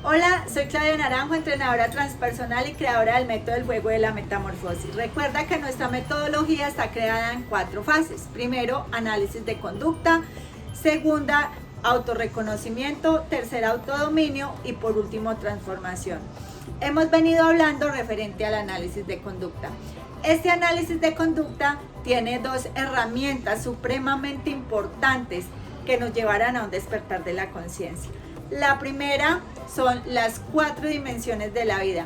Hola, soy Claudia Naranjo, entrenadora transpersonal y creadora del método del juego de la metamorfosis. Recuerda que nuestra metodología está creada en 4 fases. Primero, análisis de conducta. Segunda, autorreconocimiento. Tercera, autodominio. Y por último, transformación. Hemos venido hablando referente al análisis de conducta. Este análisis de conducta tiene 2 herramientas supremamente importantes que nos llevarán a un despertar de la conciencia. La primera son las 4 dimensiones de la vida.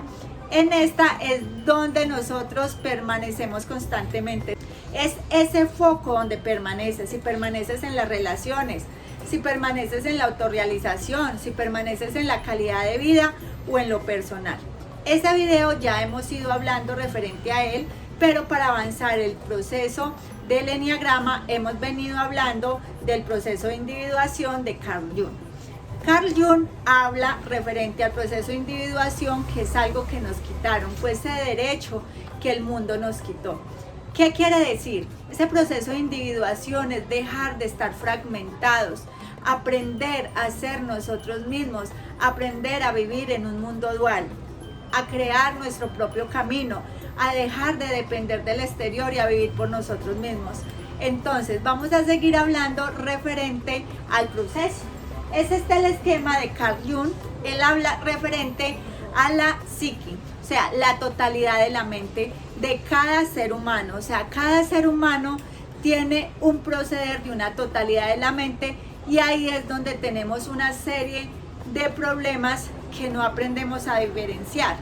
En esta es donde nosotros permanecemos constantemente. Es ese foco donde permaneces. Si permaneces en las relaciones, si permaneces en la autorrealización, si permaneces en la calidad de vida o en lo personal. Ese video ya hemos ido hablando referente a él, pero para avanzar el proceso del Enneagrama hemos venido hablando del proceso de individuación de Carl Jung. Carl Jung habla referente al proceso de individuación, que es algo que nos quitaron, fue ese derecho que el mundo nos quitó. ¿Qué quiere decir? Ese proceso de individuación es dejar de estar fragmentados, aprender a ser nosotros mismos, aprender a vivir en un mundo dual, a crear nuestro propio camino, a dejar de depender del exterior y a vivir por nosotros mismos. Entonces vamos a seguir hablando referente al proceso. Ese es el esquema de Carl Jung. Él habla referente a la psique, o sea, la totalidad de la mente de cada ser humano. O sea, cada ser humano tiene un proceder de una totalidad de la mente, y ahí es donde tenemos una serie de problemas que no aprendemos a diferenciar,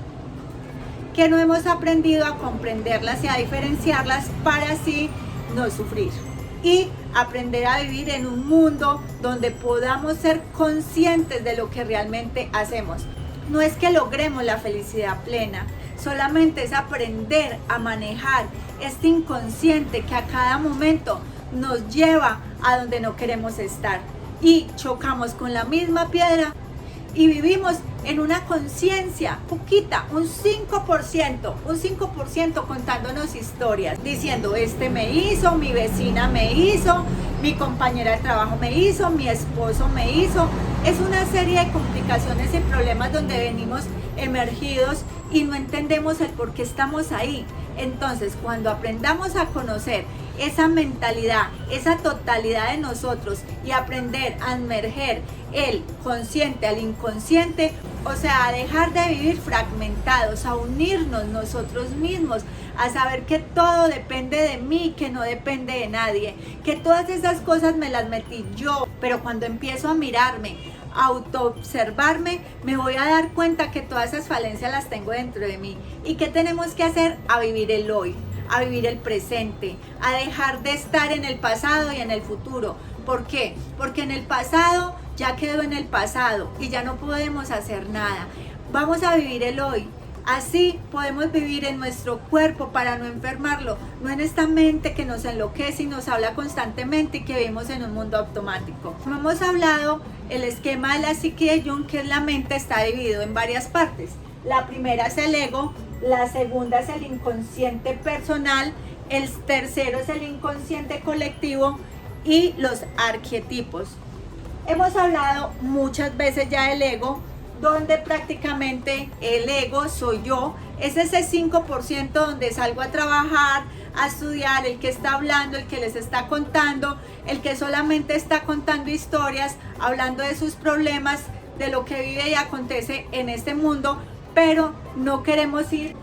que no hemos aprendido a comprenderlas y a diferenciarlas para así no sufrir y aprender a vivir en un mundo donde podamos ser conscientes de lo que realmente hacemos. No es que logremos la felicidad plena, solamente es aprender a manejar este inconsciente que a cada momento nos lleva a donde no queremos estar y chocamos con la misma piedra y vivimos en una conciencia poquita, un 5% contándonos historias, diciendo este me hizo, mi vecina me hizo, mi compañera de trabajo me hizo, mi esposo me hizo. Es una serie de complicaciones y problemas donde venimos emergidos y no entendemos el por qué estamos ahí. Entonces, cuando aprendamos a conocer esa mentalidad, esa totalidad de nosotros y aprender a emerger el consciente al inconsciente, o sea, a dejar de vivir fragmentados, a unirnos nosotros mismos, a saber que todo depende de mí, que no depende de nadie, que todas esas cosas me las metí yo, pero cuando empiezo a mirarme, a autoobservarme, me voy a dar cuenta que todas esas falencias las tengo dentro de mí. ¿Y qué tenemos que hacer? A vivir el hoy, a vivir el presente, a dejar de estar en el pasado y en el futuro. ¿Por qué? Porque en el pasado ya quedó en el pasado y ya no podemos hacer nada. Vamos a vivir el hoy. Así podemos vivir en nuestro cuerpo para no enfermarlo, no en esta mente que nos enloquece y nos habla constantemente y que vivimos en un mundo automático. Como hemos hablado, el esquema de la psique de Jung, que es la mente, está dividido en varias partes. La primera es el ego, la segunda es el inconsciente personal, el tercero es el inconsciente colectivo y los arquetipos. Hemos hablado muchas veces ya del ego, donde prácticamente el ego soy yo, es ese 5% donde salgo a trabajar, a estudiar, el que está hablando, el que les está contando, el que solamente está contando historias, hablando de sus problemas, de lo que vive y acontece en este mundo, pero no queremos ir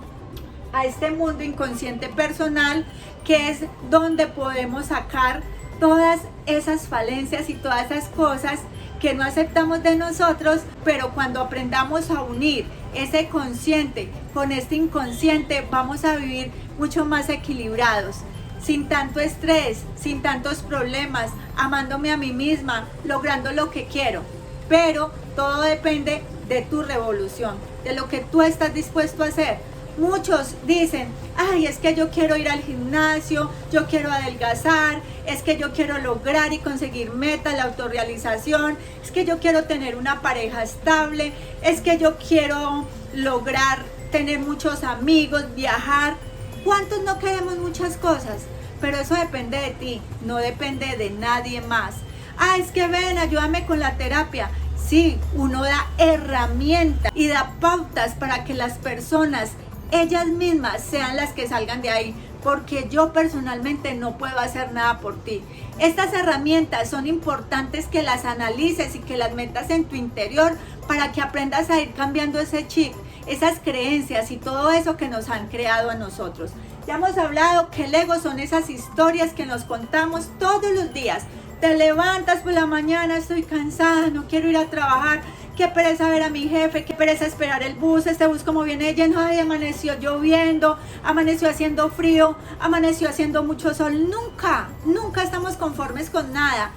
a este mundo inconsciente personal, que es donde podemos sacar todas esas falencias y todas esas cosas que no aceptamos de nosotros, pero cuando aprendamos a unir ese consciente con este inconsciente, vamos a vivir mucho más equilibrados, sin tanto estrés, sin tantos problemas, amándome a mí misma, logrando lo que quiero. Pero todo depende de tu revolución, de lo que tú estás dispuesto a hacer. Muchos dicen, ay, es que yo quiero ir al gimnasio, yo quiero adelgazar, es que yo quiero lograr y conseguir metas, la autorrealización, es que yo quiero tener una pareja estable, es que yo quiero lograr tener muchos amigos, viajar. ¿Cuántos no queremos muchas cosas? Pero eso depende de ti, no depende de nadie más. Ah, es que ven, ayúdame con la terapia. Sí, uno da herramientas y da pautas para que las personas, ellas mismas, sean las que salgan de ahí, porque yo personalmente no puedo hacer nada por ti. Estas herramientas son importantes que las analices y que las metas en tu interior para que aprendas a ir cambiando ese chip, esas creencias y todo eso que nos han creado a nosotros. Ya hemos hablado que el ego son esas historias que nos contamos todos los días. Te levantas por la mañana, estoy cansada, no quiero ir a trabajar, qué pereza ver a mi jefe, qué pereza esperar el bus, este bus como viene lleno, ay, amaneció lloviendo, amaneció haciendo frío, amaneció haciendo mucho sol. Nunca estamos conformes con nada.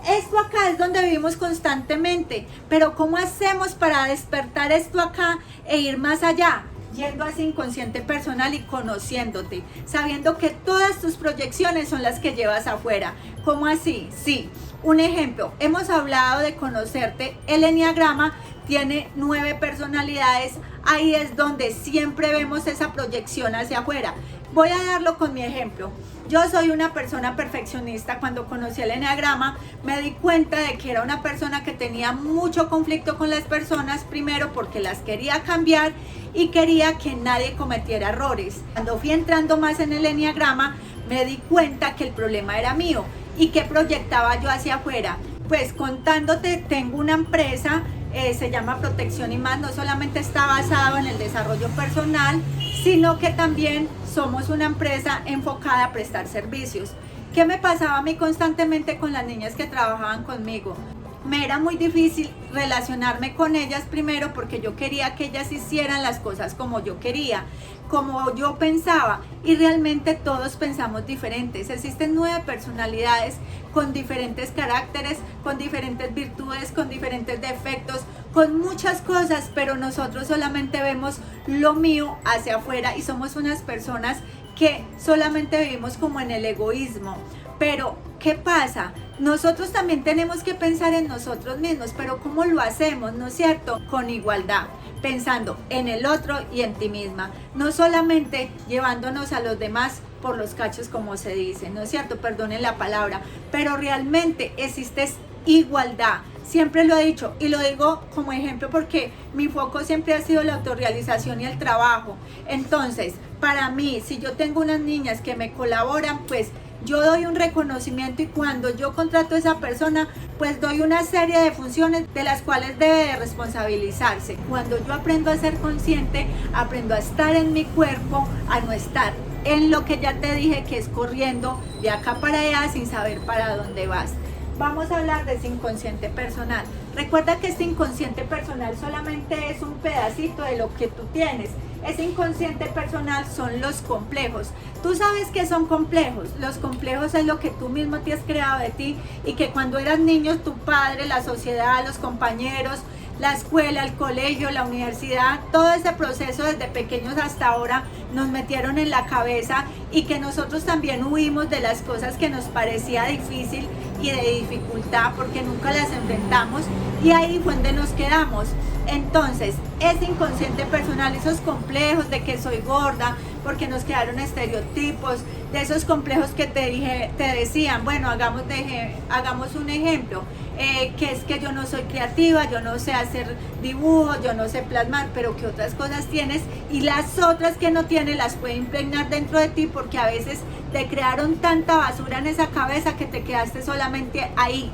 Esto acá es donde vivimos constantemente, pero ¿cómo hacemos para despertar esto acá e ir más allá? Yendo a ese inconsciente personal y conociéndote, sabiendo que todas tus proyecciones son las que llevas afuera. ¿Cómo así? Sí, un ejemplo, hemos hablado de conocerte. El eneagrama tiene 9 personalidades, ahí es donde siempre vemos esa proyección hacia afuera. Voy a darlo con mi ejemplo. Yo soy una persona perfeccionista. Cuando conocí el eneagrama me di cuenta de que era una persona que tenía mucho conflicto con las personas, primero porque las quería cambiar y quería que nadie cometiera errores. Cuando fui entrando más en el eneagrama me di cuenta que el problema era mío y que proyectaba yo hacia afuera. Pues contándote, tengo una empresa, se llama Protección y Más. No solamente está basado en el desarrollo personal, sino que también somos una empresa enfocada a prestar servicios. ¿Qué me pasaba a mí constantemente con las niñas que trabajaban conmigo? Me era muy difícil relacionarme con ellas, primero porque yo quería que ellas hicieran las cosas como yo quería, como yo pensaba, y realmente todos pensamos diferentes. Existen 9 personalidades con diferentes caracteres, con diferentes virtudes, con diferentes defectos, con muchas cosas, pero nosotros solamente vemos lo mío hacia afuera y somos unas personas que solamente vivimos como en el egoísmo. Pero, ¿qué pasa? Nosotros también tenemos que pensar en nosotros mismos, pero ¿cómo lo hacemos? ¿No es cierto? Con igualdad, pensando en el otro y en ti misma, no solamente llevándonos a los demás por los cachos, como se dice, ¿no es cierto? Perdonen la palabra, pero realmente existe igualdad. Siempre lo he dicho y lo digo como ejemplo porque mi foco siempre ha sido la autorrealización y el trabajo. Entonces, para mí, si yo tengo unas niñas que me colaboran, pues yo doy un reconocimiento, y cuando yo contrato a esa persona, pues doy una serie de funciones de las cuales debe de responsabilizarse. Cuando yo aprendo a ser consciente, aprendo a estar en mi cuerpo, a no estar en lo que ya te dije, que es corriendo de acá para allá sin saber para dónde vas. Vamos a hablar de ese inconsciente personal. Recuerda que este inconsciente personal solamente es un pedacito de lo que tú tienes. Ese inconsciente personal son los complejos. ¿Tú sabes qué son complejos? Los complejos es lo que tú mismo te has creado de ti, y que cuando eras niño, tu padre, la sociedad, los compañeros, la escuela, el colegio, la universidad, todo ese proceso desde pequeños hasta ahora nos metieron en la cabeza, y que nosotros también huimos de las cosas que nos parecía difícil y de dificultad porque nunca las enfrentamos, y ahí fue donde nos quedamos. Entonces, ese inconsciente personal, esos complejos de que soy gorda, porque nos quedaron estereotipos, de esos complejos que te decían, bueno, hagamos un ejemplo, que es que yo no soy creativa, yo no sé hacer dibujos, yo no sé plasmar, pero que otras cosas tienes, y las otras que no tienes las puede impregnar dentro de ti, porque a veces te crearon tanta basura en esa cabeza que te quedaste solamente ahí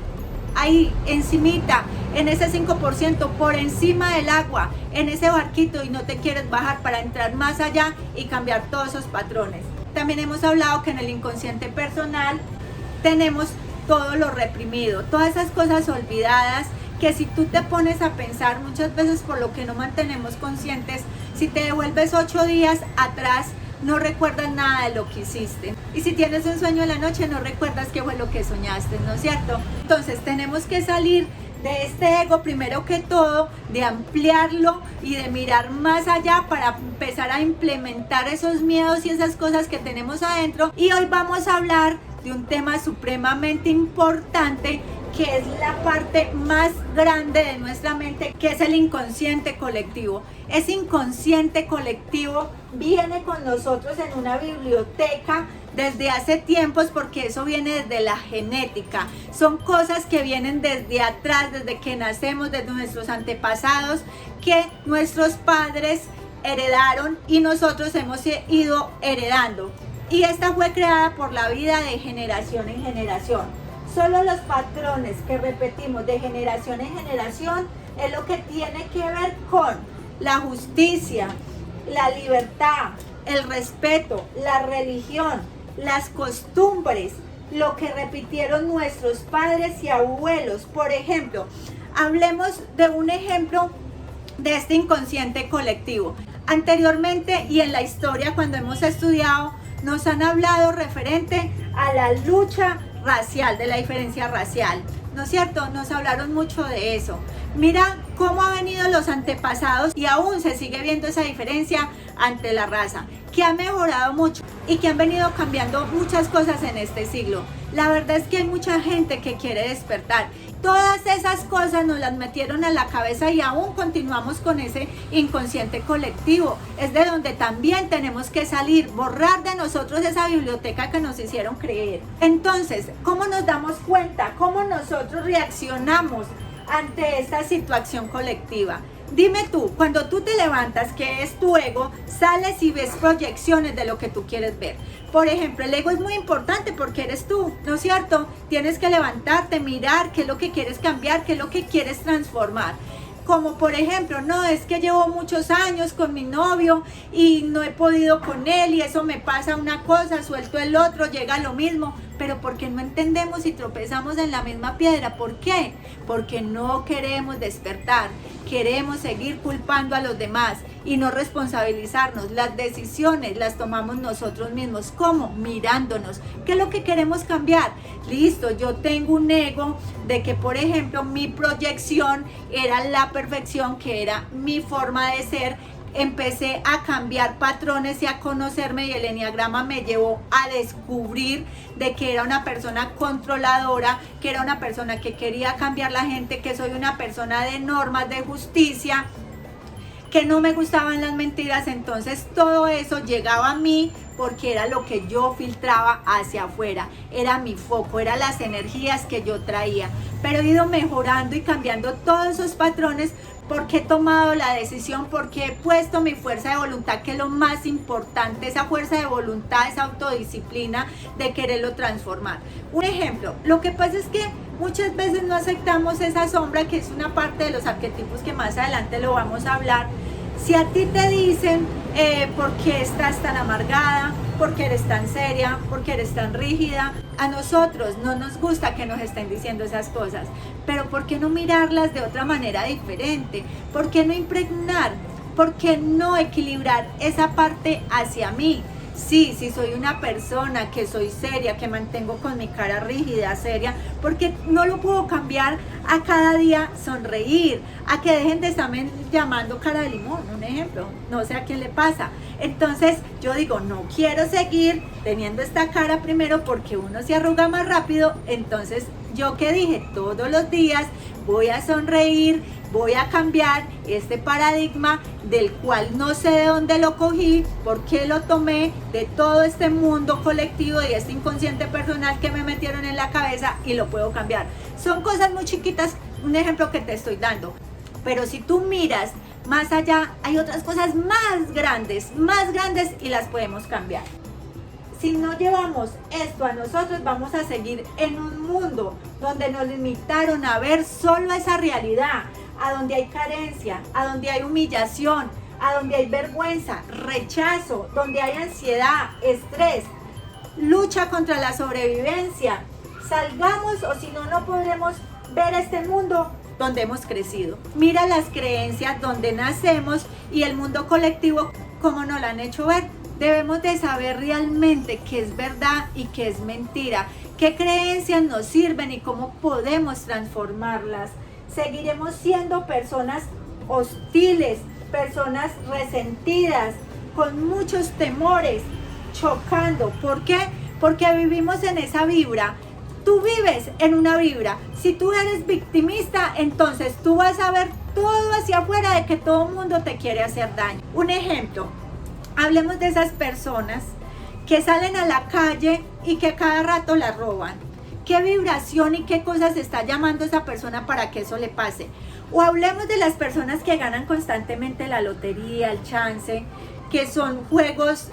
encimita, en ese 5%, por encima del agua, en ese barquito, y no te quieres bajar para entrar más allá y cambiar todos esos patrones. También hemos hablado que en el inconsciente personal tenemos todo lo reprimido, todas esas cosas olvidadas, que si tú te pones a pensar muchas veces, por lo que no mantenemos conscientes, si te devuelves 8 días atrás, no recuerdas nada de lo que hiciste. Y si tienes un sueño en la noche, no recuerdas qué fue lo que soñaste, ¿no es cierto? Entonces tenemos que salir de este ego, primero que todo, de ampliarlo y de mirar más allá para empezar a implementar esos miedos y esas cosas que tenemos adentro. Y hoy vamos a hablar de un tema supremamente importante, que es la parte más grande de nuestra mente, que es el inconsciente colectivo. Ese inconsciente colectivo viene con nosotros en una biblioteca desde hace tiempos, porque eso viene desde la genética. Son cosas que vienen desde atrás, desde que nacemos, desde nuestros antepasados, que nuestros padres heredaron y nosotros hemos ido heredando. Y esta fue creada por la vida de generación en generación. Solo los patrones que repetimos de generación en generación es lo que tiene que ver con la justicia, la libertad, el respeto, la religión, las costumbres, lo que repitieron nuestros padres y abuelos. Por ejemplo, hablemos de un ejemplo de este inconsciente colectivo. Anteriormente y en la historia, cuando hemos estudiado, nos han hablado referente a la lucha racial, de la diferencia racial, ¿no es cierto? Nos hablaron mucho de eso. Mira cómo han venido los antepasados y aún se sigue viendo esa diferencia ante la raza, que ha mejorado mucho y que han venido cambiando muchas cosas en este siglo. La verdad es que hay mucha gente que quiere despertar. Todas esas cosas nos las metieron a la cabeza y aún continuamos con ese inconsciente colectivo. Es de donde también tenemos que salir, borrar de nosotros esa biblioteca que nos hicieron creer. Entonces, ¿cómo nos damos cuenta? ¿Cómo nosotros reaccionamos ante esta situación colectiva? Dime tú, cuando tú te levantas, que es tu ego, sales y ves proyecciones de lo que tú quieres ver. Por ejemplo, el ego es muy importante porque eres tú, ¿no es cierto? Tienes que levantarte, mirar qué es lo que quieres cambiar, qué es lo que quieres transformar. Como por ejemplo, no, es que llevo muchos años con mi novio y no he podido con él y eso me pasa una cosa, suelto el otro, llega lo mismo. Pero porque no entendemos y tropezamos en la misma piedra. ¿Por qué? Porque no queremos despertar, queremos seguir culpando a los demás y no responsabilizarnos. Las decisiones las tomamos nosotros mismos. ¿Cómo? Mirándonos. ¿Qué es lo que queremos cambiar? Listo, yo tengo un ego de que, por ejemplo, mi proyección era la perfección, que era mi forma de ser. Empecé a cambiar patrones y a conocerme, y el enneagrama me llevó a descubrir de que era una persona controladora, que era una persona que quería cambiar la gente, que soy una persona de normas, de justicia, que no me gustaban las mentiras. Entonces todo eso llegaba a mí porque era lo que yo filtraba hacia afuera, era mi foco, eran las energías que yo traía. Pero he ido mejorando y cambiando todos esos patrones porque he tomado la decisión, porque he puesto mi fuerza de voluntad, que es lo más importante, esa fuerza de voluntad, esa autodisciplina de quererlo transformar. Un ejemplo, lo que pasa es que muchas veces no aceptamos esa sombra, que es una parte de los arquetipos que más adelante lo vamos a hablar. Si a ti te dicen, ¿por qué estás tan amargada? ¿Por qué eres tan seria? ¿Por qué eres tan rígida? A nosotros no nos gusta que nos estén diciendo esas cosas, pero ¿por qué no mirarlas de otra manera diferente? ¿Por qué no impregnar? ¿Por qué no equilibrar esa parte hacia mí? Sí, soy una persona que soy seria, que mantengo con mi cara rígida, seria, porque no lo puedo cambiar a cada día sonreír, a que dejen de estarme llamando cara de limón, un ejemplo, no sé a quién le pasa. Entonces yo digo, no quiero seguir teniendo esta cara primero porque uno se arruga más rápido. Entonces yo que dije, todos los días voy a sonreír, voy a cambiar este paradigma del cual no sé de dónde lo cogí, por qué lo tomé, de todo este mundo colectivo y este inconsciente personal que me metieron en la cabeza, y lo puedo cambiar. Son cosas muy chiquitas, un ejemplo que te estoy dando, pero si tú miras más allá, hay otras cosas más grandes y las podemos cambiar. Si no llevamos esto a nosotros, vamos a seguir en un mundo donde nos limitaron a ver solo esa realidad, a donde hay carencia, a donde hay humillación, a donde hay vergüenza, rechazo, donde hay ansiedad, estrés, lucha contra la sobrevivencia. Salgamos, o si no, no podremos ver este mundo donde hemos crecido. Mira las creencias donde nacemos y el mundo colectivo como nos lo han hecho ver. Debemos de saber realmente qué es verdad y qué es mentira, qué creencias nos sirven y cómo podemos transformarlas. Seguiremos siendo personas hostiles, personas resentidas, con muchos temores, chocando. ¿Por qué? Porque vivimos en esa vibra. Tú vives en una vibra. Si tú eres victimista, entonces tú vas a ver todo hacia afuera de que todo el mundo te quiere hacer daño. Un ejemplo, hablemos de esas personas que salen a la calle y que cada rato la roban. ¿Qué vibración y qué cosas está llamando esa persona para que eso le pase? O hablemos de las personas que ganan constantemente la lotería, el chance, que son juegos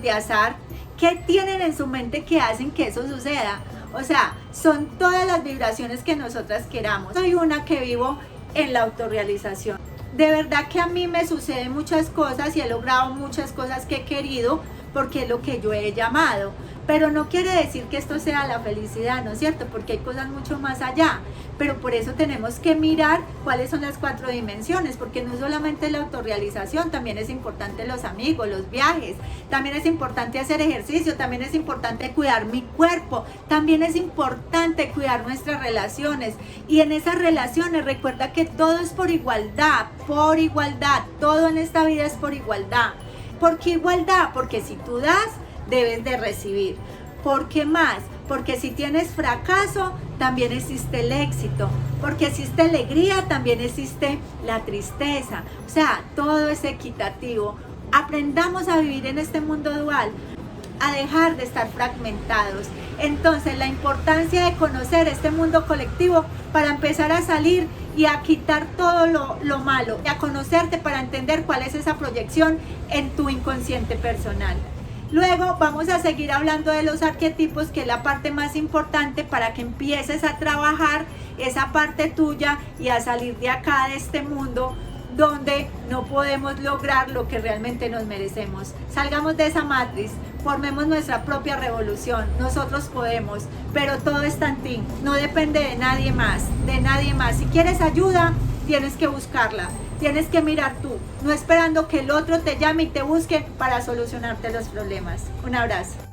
de azar. ¿Qué tienen en su mente que hacen que eso suceda? O sea, son todas las vibraciones que nosotras queramos. Soy una que vivo en la autorrealización. De verdad que a mí me suceden muchas cosas y he logrado muchas cosas que he querido porque es lo que yo he llamado. Pero no quiere decir que esto sea la felicidad, ¿no es cierto? Porque hay cosas mucho más allá. Pero por eso tenemos que mirar cuáles son las 4 dimensiones, porque no solamente la autorrealización, también es importante los amigos, los viajes, también es importante hacer ejercicio, también es importante cuidar mi cuerpo, también es importante cuidar nuestras relaciones. Y en esas relaciones recuerda que todo es por igualdad, todo en esta vida es por igualdad. ¿Por qué igualdad? Porque si tú das, debes de recibir. ¿Por qué más? Porque si tienes fracaso, también existe el éxito. Porque existe alegría, también existe la tristeza. O sea, todo es equitativo. Aprendamos a vivir en este mundo dual, a dejar de estar fragmentados. Entonces, la importancia de conocer este mundo colectivo para empezar a salir y a quitar todo lo malo, y a conocerte para entender cuál es esa proyección en tu inconsciente personal. Luego vamos a seguir hablando de los arquetipos, que es la parte más importante para que empieces a trabajar esa parte tuya y a salir de acá, de este mundo donde no podemos lograr lo que realmente nos merecemos. Salgamos de esa matriz, formemos nuestra propia revolución. Nosotros podemos, pero todo está en ti, no depende de nadie más, Si quieres ayuda, tienes que buscarla. Tienes que mirar tú, no esperando que el otro te llame y te busque para solucionarte los problemas. Un abrazo.